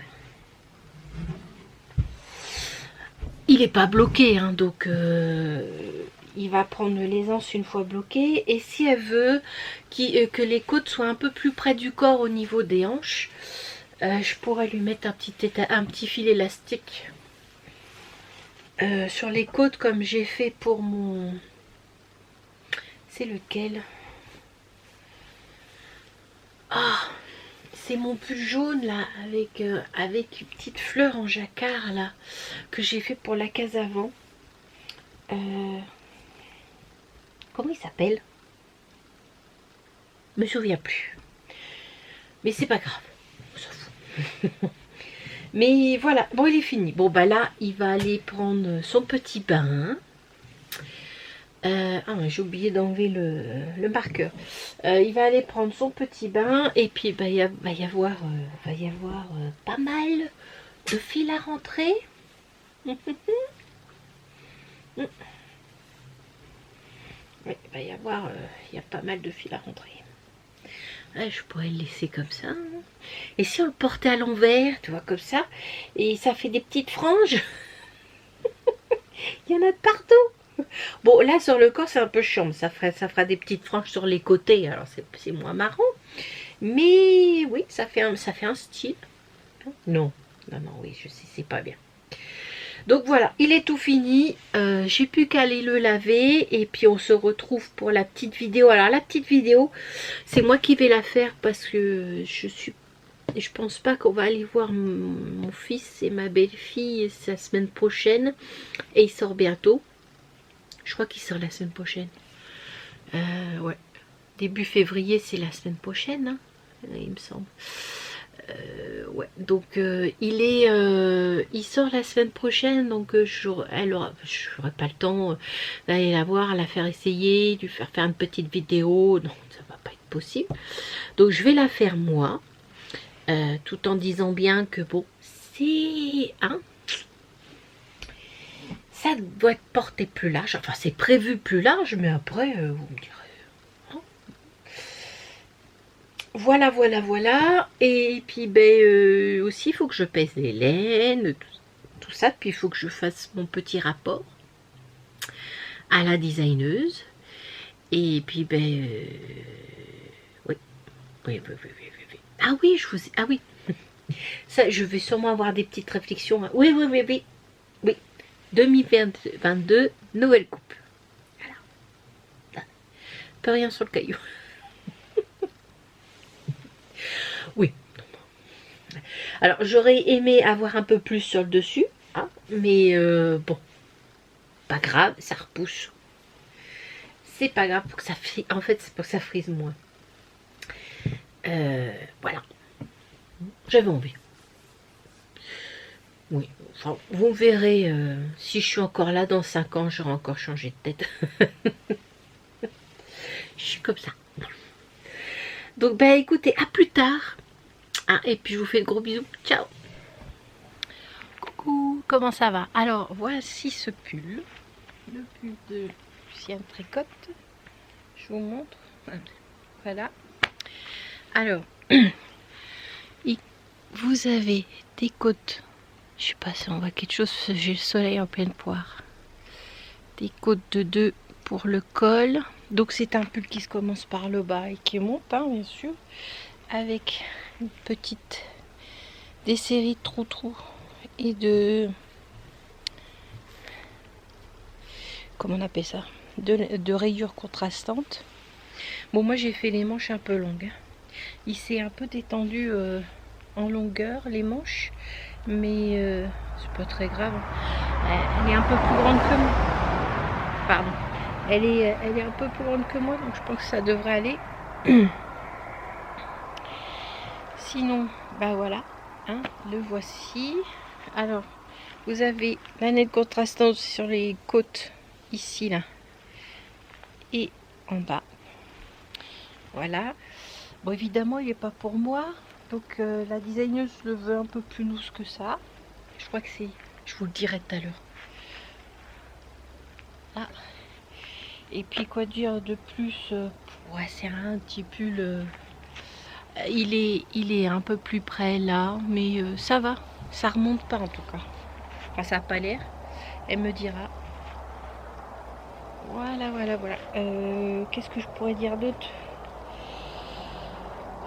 [SPEAKER 1] il est pas bloqué, hein, donc... il va prendre l'aisance une fois bloqué. Et si elle veut que les côtes soient un peu plus près du corps au niveau des hanches, je pourrais lui mettre un petit fil élastique sur les côtes comme j'ai fait pour mon... C'est lequel? Ah, c'est mon pull jaune là avec une petite fleur en jacquard là que j'ai fait pour la case avant. Comment il s'appelle? Je me souviens plus. Mais c'est pas grave. On s'en fout. Mais voilà. Bon, il est fini. Bon, bah là, il va aller prendre son petit bain. Ah, j'ai oublié d'enlever le marqueur. Il va aller prendre son petit bain. Et puis, bah, va y avoir pas mal de fil à rentrer. Oui, il va y avoir, il y a pas mal de fil à rentrer. Ouais, je pourrais le laisser comme ça. Hein. Et si on le portait à l'envers, tu vois, comme ça, et ça fait des petites franges. Il y en a de partout. Bon, là, sur le corps, c'est un peu chiant. Ça fera des petites franges sur les côtés. Alors, c'est moins marrant. Mais oui, ça fait un style. Non, non, non, oui, je sais, c'est pas bien. Donc voilà, il est tout fini. J'ai plus qu'à aller le laver. Et puis on se retrouve pour la petite vidéo. Alors la petite vidéo, c'est moi qui vais la faire parce que je pense pas qu'on va aller voir mon fils et ma belle-fille la semaine prochaine. Et il sort bientôt. Je crois qu'il sort la semaine prochaine. Ouais. Début février, c'est la semaine prochaine, hein, il me semble. Ouais, donc il sort la semaine prochaine, donc j'aurai pas le temps d'aller la voir, la faire essayer, lui faire une petite vidéo. Non, ça va pas être possible. Donc je vais la faire moi, tout en disant bien que bon, c'est ça doit être porté plus large. Enfin, c'est prévu plus large, mais après, vous me direz. Voilà, voilà, voilà. Et puis, ben, aussi, il faut que je pèse les laines, tout ça. Puis, il faut que je fasse mon petit rapport à la designeuse. Et puis, ben, oui. Oui, oui, oui, oui, oui, oui. Ah oui, ah oui. Ça, je vais sûrement avoir des petites réflexions. Oui, oui, oui, oui. Oui. 2022, nouvelle coupe. Voilà. Pas rien sur le caillou. Oui. Alors, j'aurais aimé avoir un peu plus sur le dessus, hein, mais bon, pas grave, ça repousse. C'est pas grave, pour que ça en fait, c'est pour que ça frise moins. Voilà. J'avais envie. Oui, enfin, vous verrez, si je suis encore là dans 5 ans, j'aurai encore changé de tête. Je suis comme ça. Donc, ben écoutez, à plus tard. Ah, et puis je vous fais de gros bisous. Ciao. Coucou, comment ça va? Alors, voici ce pull. Le pull de Lucienne Tricotte. Je vous montre. Voilà. Alors, vous avez des côtes, je sais pas si on voit quelque chose, j'ai le soleil en pleine poire, des côtes de 2 pour le col. Donc c'est un pull qui se commence par le bas et qui monte, hein, bien sûr, avec une petite, des séries de trous et de, comment on appelle ça, de rayures contrastantes. Bon, moi j'ai fait les manches un peu longues, hein. Il s'est un peu détendu en longueur les manches, mais c'est pas très grave. Elle est un peu plus grande que moi. Pardon. Elle est un peu plus grande que moi, donc je pense que ça devrait aller. Sinon, bah voilà, hein, le voici. Alors, vous avez la nette contrastante sur les côtes, ici, là, et en bas. Voilà. Bon, évidemment, il n'est pas pour moi. Donc, la designeuse le veut un peu plus loose que ça. Je crois que c'est... Je vous le dirai tout à l'heure. Ah. Et puis, quoi dire de plus ouais, c'est un petit pull... il est un peu plus près là, mais ça va. Ça remonte pas en tout cas. Enfin, ça n'a pas l'air. Elle me dira. Voilà, voilà, voilà. Qu'est-ce que je pourrais dire d'autre?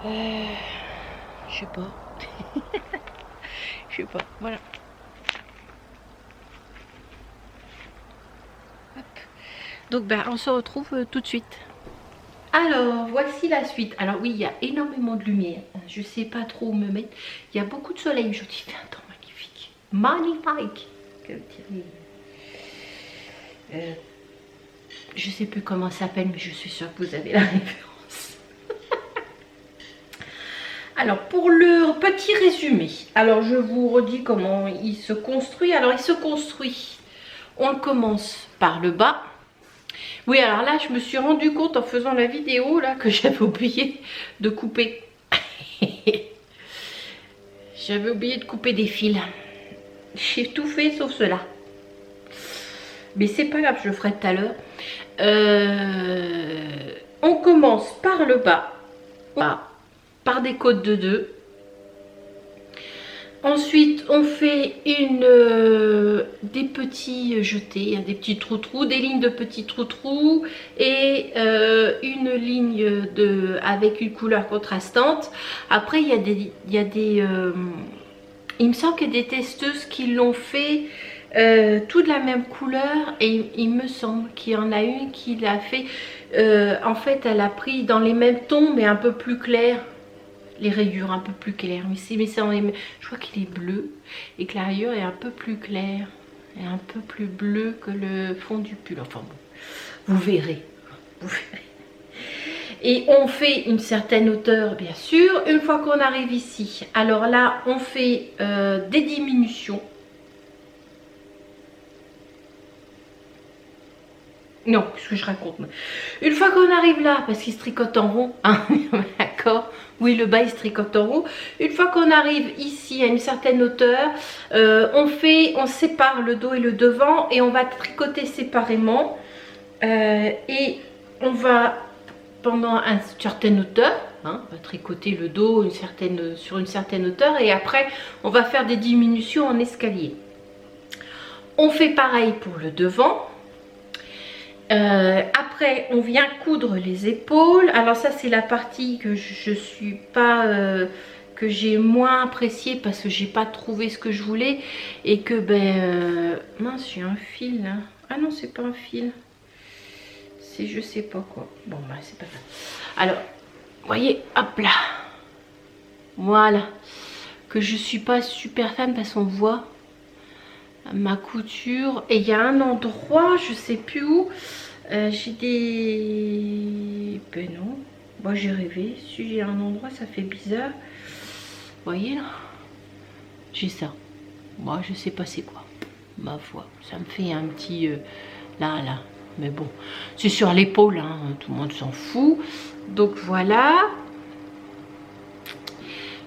[SPEAKER 1] Je sais pas. Je sais pas. Voilà. Hop. Donc, ben, on se retrouve tout de suite. Alors, voici la suite. Alors oui, il y a énormément de lumière. Je sais pas trop où me mettre. Il y a beaucoup de soleil aujourd'hui. Il fait un temps magnifique. Magnifique. Je sais plus comment ça s'appelle, mais je suis sûre que vous avez la référence. Alors, pour le petit résumé, alors je vous redis comment il se construit. Alors, il se construit, on commence par le bas. Oui, alors là, je me suis rendu compte en faisant la vidéo là que j'avais oublié de couper. J'avais oublié de couper des fils. J'ai tout fait sauf cela. Mais c'est pas grave, je le ferai tout à l'heure. On commence par le bas, par des côtes de 2. Ensuite, on fait des petits jetés, des petits trous-trous, des lignes de petits trous-trous et une ligne avec une couleur contrastante. Après, il y a des il me semble qu'il y a des testeuses qui l'ont fait tout de la même couleur et il me semble qu'il y en a une qui l'a fait. En fait, elle a pris dans les mêmes tons mais un peu plus clair. Les rayures un peu plus claires, mais je crois qu'il est bleu et que la rayure est un peu plus claire et un peu plus bleu que le fond du pull. Enfin bon, vous verrez, vous verrez. Et on fait une certaine hauteur bien sûr. Une fois qu'on arrive ici, alors là on fait des diminutions. Non, qu'est-ce que je raconte? Une fois qu'on arrive là, parce qu'il se tricote en rond, hein, d'accord? Oui, le bas il se tricote en rond. Une fois qu'on arrive ici à une certaine hauteur, on sépare le dos et le devant et on va tricoter séparément. Et on va, pendant une certaine hauteur, hein, on va tricoter le dos sur une certaine hauteur et après on va faire des diminutions en escalier. On fait pareil pour le devant. Après on vient coudre les épaules. Alors ça c'est la partie que je suis pas que j'ai moins appréciée parce que j'ai pas trouvé ce que je voulais et que mince, j'ai un fil là. Ah non, c'est pas un fil, c'est je sais pas quoi. Bon bah c'est pas grave. Alors vous voyez, hop là, voilà, que je suis pas super fan parce qu'on voit ma couture et il y a un endroit, je sais plus où, j'ai des... Ben non, moi j'ai rêvé, si j'ai un endroit ça fait bizarre, vous voyez là, j'ai ça, moi je sais pas c'est quoi, ma foi, ça me fait un petit là, mais bon, c'est sur l'épaule, hein, tout le monde s'en fout, donc voilà.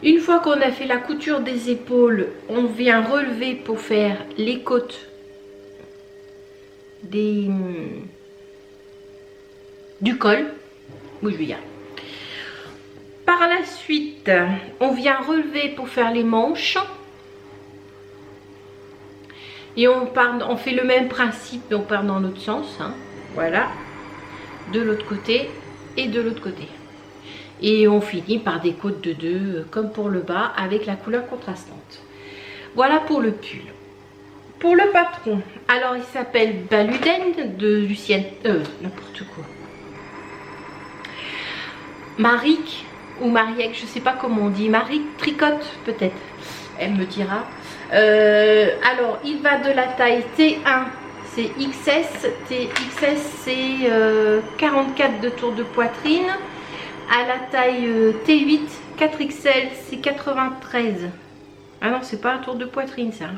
[SPEAKER 1] Une fois qu'on a fait la couture des épaules, on vient relever pour faire les côtes du col. Oui, je vais y arriver. Par la suite, on vient relever pour faire les manches. Et on fait le même principe, mais on part dans l'autre sens. Hein. Voilà. De l'autre côté et de l'autre côté. Et on finit par des côtes de 2, comme pour le bas, avec la couleur contrastante. Voilà pour le pull. Pour le patron, alors il s'appelle Baluden de Lucienne, n'importe quoi. Maric ou Mariek, je sais pas comment on dit. Maric tricote peut-être, elle me dira. Alors il va de la taille T1, c'est XS, XS c'est 44 de tour de poitrine. À la taille T8, 4XL, c'est 93. Ah non, c'est pas un tour de poitrine ça.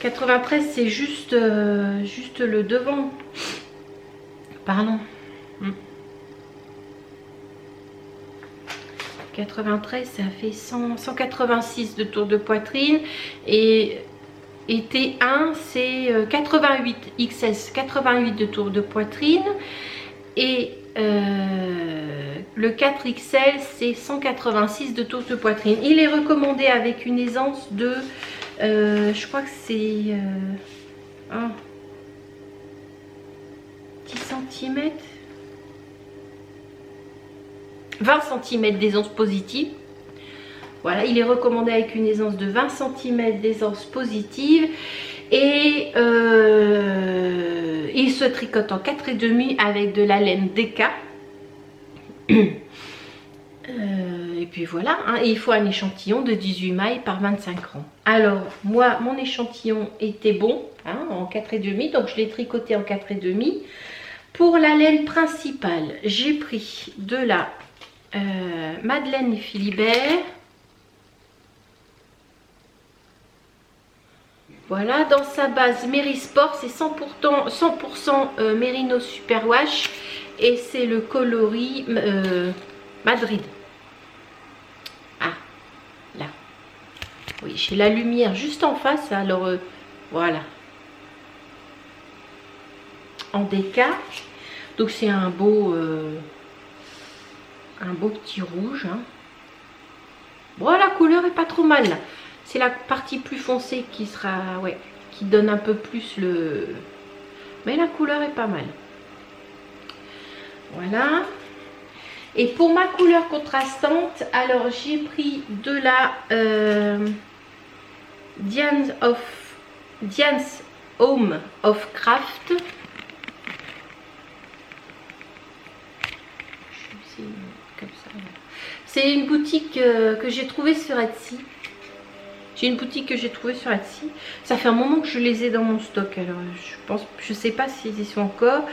[SPEAKER 1] 93 c'est juste, juste le devant. Pardon. 93 ça fait 186 de tour de poitrine. Et T1 c'est 88 XS, 88 de tour de poitrine. Et le 4XL c'est 186 de tour de poitrine. Il est recommandé avec une aisance de je crois que c'est 10 cm, 20 cm d'aisance positive. Voilà, il est recommandé avec une aisance de 20 cm d'aisance positive. Et il se tricote en 4,5 avec de la laine DK. Et puis voilà, hein, il faut un échantillon de 18 mailles par 25 rangs. Alors moi mon échantillon était bon, hein, en 4,5, donc je l'ai tricoté en 4,5. Pour la laine principale, j'ai pris de la Madeleine Philibert. Voilà, dans sa base Mérisport, c'est 100% Mérino Superwash et c'est le coloris Madrid. Ah, là. Oui, j'ai la lumière juste en face, alors voilà. En DK. Donc c'est un beau petit rouge. Hein. Bon, la couleur est pas trop mal là. C'est la partie plus foncée qui sera, ouais, qui donne un peu plus le... Mais la couleur est pas mal. Voilà. Et pour ma couleur contrastante, alors j'ai pris de la Diane's Home of Craft. C'est une boutique que j'ai trouvée sur Etsy. J'ai une boutique que j'ai trouvée sur Etsy. Ça fait un moment que je les ai dans mon stock. Alors je sais pas s'ils y sont encore.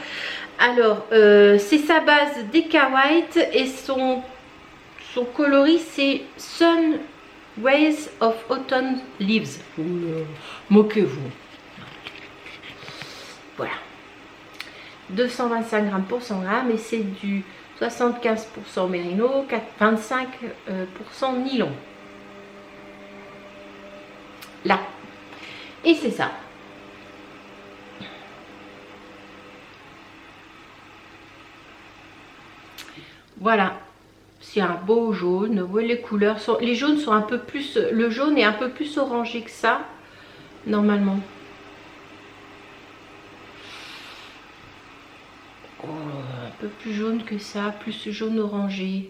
[SPEAKER 1] Alors c'est sa base DK White et son coloris c'est Sun Rays of Autumn Leaves. Moquez-vous. Voilà. 225 grammes pour 100 grammes et c'est du 75% mérino, 25% nylon. Là. Et c'est ça. Voilà. C'est un beau jaune. Vous voyez, les couleurs sont... Les jaunes sont un peu plus... Le jaune est un peu plus orangé que ça. Normalement. Oh, un peu plus jaune que ça. Plus jaune orangé.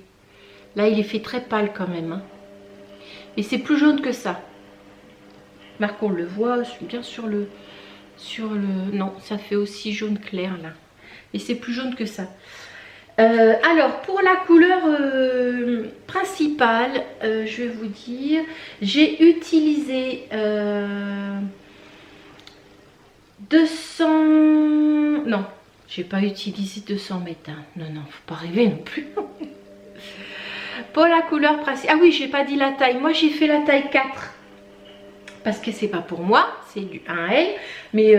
[SPEAKER 1] Là, il est fait très pâle quand même. Hein. Et c'est plus jaune que ça. Marc, on le voit bien sur le... Non, ça fait aussi jaune clair là. Et c'est plus jaune que ça. Alors, pour la couleur principale, je vais vous dire, j'ai utilisé 200... Non, j'ai pas utilisé 200 mètres. Hein. Non, non, faut pas rêver non plus. Pour la couleur principale... Ah oui, j'ai pas dit la taille. Moi, j'ai fait la taille 4. Parce que c'est pas pour moi, c'est du 1L. Mais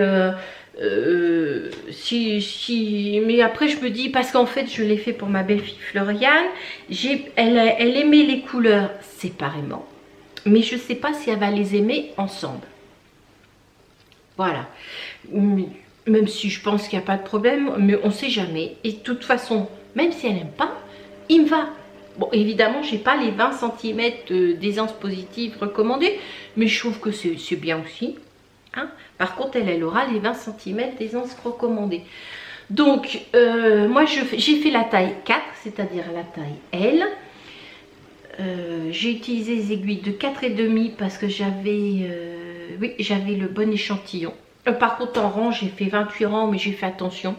[SPEAKER 1] mais après je me dis, parce qu'en fait je l'ai fait pour ma belle-fille Floriane, elle aimait les couleurs séparément, mais je sais pas si elle va les aimer ensemble. Voilà, même si je pense qu'il n'y a pas de problème, mais on sait jamais. Et de toute façon, même si elle n'aime pas, il me va. Bon, évidemment, j'ai pas les 20 cm d'aisance positive recommandée, mais je trouve que c'est bien aussi. Hein. Par contre, elle aura les 20 cm d'aisance recommandée. Donc, moi, j'ai fait la taille 4, c'est-à-dire la taille L. J'ai utilisé les aiguilles de 4,5 parce que j'avais oui, j'avais le bon échantillon. Par contre, en rang, j'ai fait 28 rangs, mais j'ai fait attention.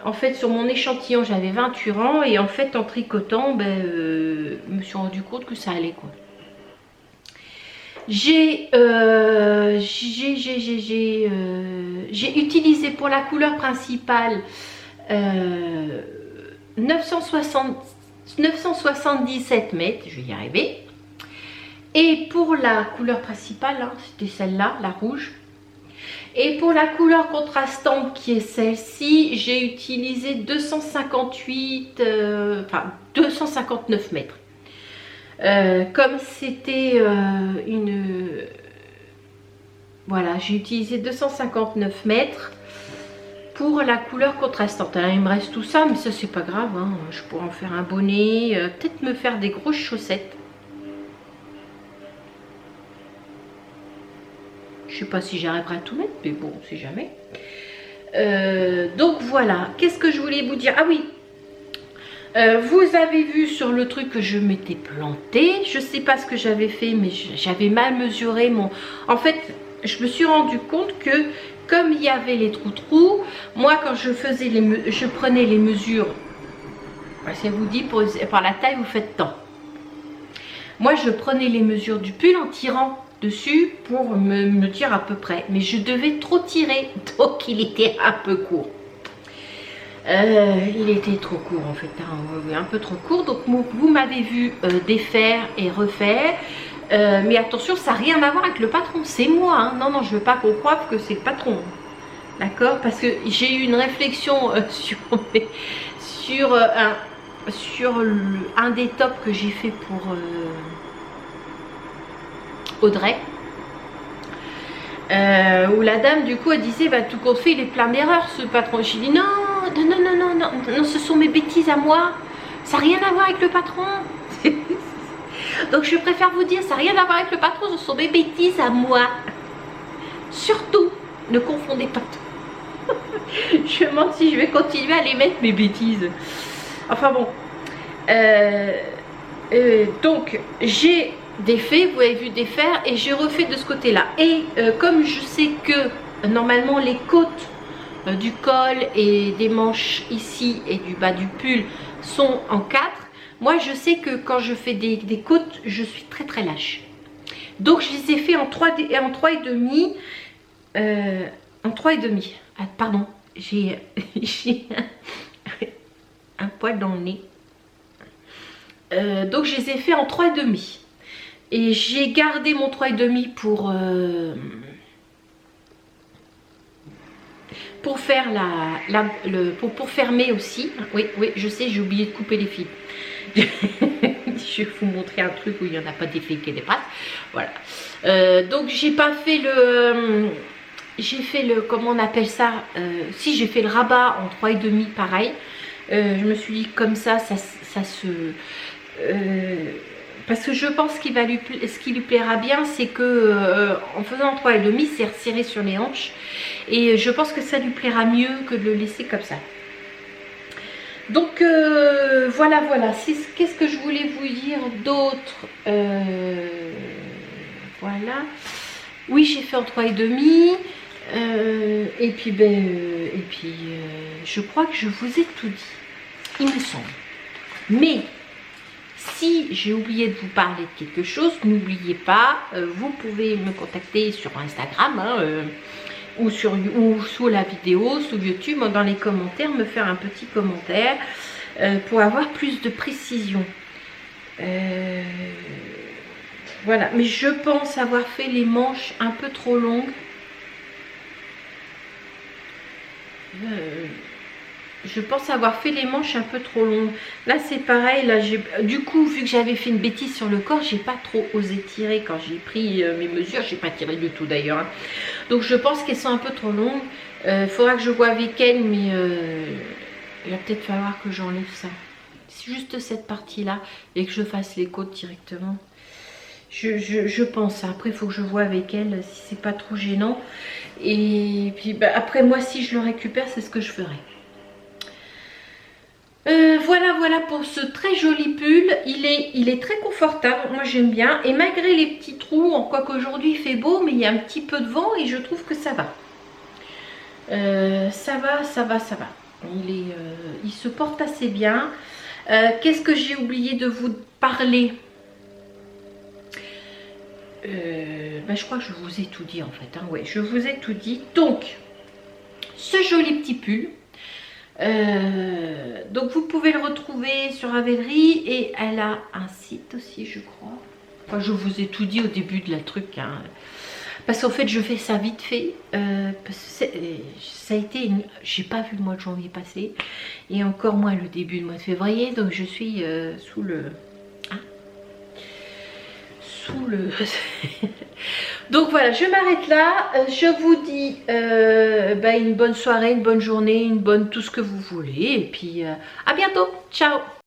[SPEAKER 1] En fait, sur mon échantillon, j'avais 28 rangs et en fait, en tricotant, ben, je me suis rendu compte que ça allait, quoi. J'ai utilisé pour la couleur principale 977 mètres, je vais y arriver. Et pour la couleur principale, hein, c'était celle-là, la rouge. Et pour la couleur contrastante qui est celle-ci, j'ai utilisé 259 mètres. Comme c'était voilà, j'ai utilisé 259 mètres pour la couleur contrastante. Alors, il me reste tout ça, mais ça c'est pas grave, hein. Je pourrais en faire un bonnet, peut-être me faire des grosses chaussettes. Je sais pas si j'arriverai à tout mettre, mais bon, on sait jamais. Donc voilà, qu'est-ce que je voulais vous dire? Ah oui, vous avez vu sur le truc que je m'étais plantée. Je sais pas ce que j'avais fait, mais j'avais mal mesuré mon... En fait, je me suis rendu compte que comme il y avait les trous, moi quand je faisais je prenais les mesures. Ça vous dit, par la taille, vous faites tant. Moi, je prenais les mesures du pull en tirant dessus pour me dire à peu près. Mais je devais trop tirer, donc il était un peu court. Il était trop court en fait, hein, un peu trop court. Donc vous m'avez vu défaire et refaire. Mais attention, ça n'a rien à voir avec le patron, c'est moi. Hein. Non, non, je veux pas qu'on croie que c'est le patron. D'accord? Parce que j'ai eu une réflexion sur un des tops que j'ai fait pour Audrey. Où la dame du coup elle disait bah, tout compte fait il est plein d'erreurs ce patron. J'ai dit non, ce sont mes bêtises à moi, ça n'a rien à voir avec le patron. Donc je préfère vous dire, ça n'a rien à voir avec le patron, ce sont mes bêtises à moi. Surtout ne confondez pas tout. Je me demande si je vais continuer à les mettre mes bêtises. Enfin bon, donc j'ai défait, vous avez vu défaire et j'ai refait de ce côté là. Et comme je sais que normalement les côtes du col et des manches ici et du bas du pull sont en 4, moi je sais que quand je fais des côtes je suis très très lâche. Donc je les ai fait en 3,5. En 3,5. Ah, pardon, j'ai un poil dans le nez. Donc je les ai fait en 3,5. Et j'ai gardé mon 3,5 pour faire pour fermer aussi. Oui, je sais, j'ai oublié de couper les fils. Je vais vous montrer un truc où il n'y en a pas d'effet qui dépasse. Voilà. Donc j'ai pas fait j'ai fait comment on appelle ça, si j'ai fait le rabat en 3,5 pareil. Je me suis dit comme ça se... parce que je pense ce qui lui plaira bien, c'est que en faisant 3,5, c'est resserré sur les hanches. Et je pense que ça lui plaira mieux que de le laisser comme ça. Donc voilà. Qu'est-ce que je voulais vous dire d'autre? Voilà. Oui, j'ai fait en 3,5. Et puis je crois que je vous ai tout dit, il me semble. Mais si j'ai oublié de vous parler de quelque chose, n'oubliez pas, vous pouvez me contacter sur Instagram hein, ou sous la vidéo, sous YouTube, dans les commentaires, me faire un petit commentaire pour avoir plus de précision. Voilà, mais je pense avoir fait les manches un peu trop longues. Je pense avoir fait les manches un peu trop longues. Là c'est pareil, là du coup vu que j'avais fait une bêtise sur le corps, j'ai pas trop osé tirer quand j'ai pris mes mesures, j'ai pas tiré du tout d'ailleurs. Hein. Donc je pense qu'elles sont un peu trop longues. Faudra que je vois avec elle, mais il va peut-être falloir que j'enlève ça. juste cette partie-là et que je fasse les côtes directement. Je pense, après il faut que je vois avec elle si c'est pas trop gênant. Et puis bah, après moi si je le récupère, c'est ce que je ferai. Voilà pour ce très joli pull. Il est très confortable, moi j'aime bien. Et malgré les petits trous, quoi qu'aujourd'hui il fait beau, mais il y a un petit peu de vent et je trouve que ça va. Ça va. Il se porte assez bien. Qu'est-ce que j'ai oublié de vous parler? Ben, je crois que je vous ai tout dit en fait. Hein. Ouais, je vous ai tout dit. Donc, ce joli petit pull. Donc vous pouvez le retrouver sur Ravelry et elle a un site aussi, je crois. Enfin, je vous ai tout dit au début de la truc. Hein. Parce qu'en fait, je fais ça vite fait. Parce que ça a été... J'ai pas vu le mois de janvier passer. Et encore moins le début du mois de février. Donc je suis sous le... Hein, sous le... Donc voilà, je m'arrête là. Je vous dis une bonne soirée, une bonne journée, une bonne tout ce que vous voulez. Et puis à bientôt. Ciao.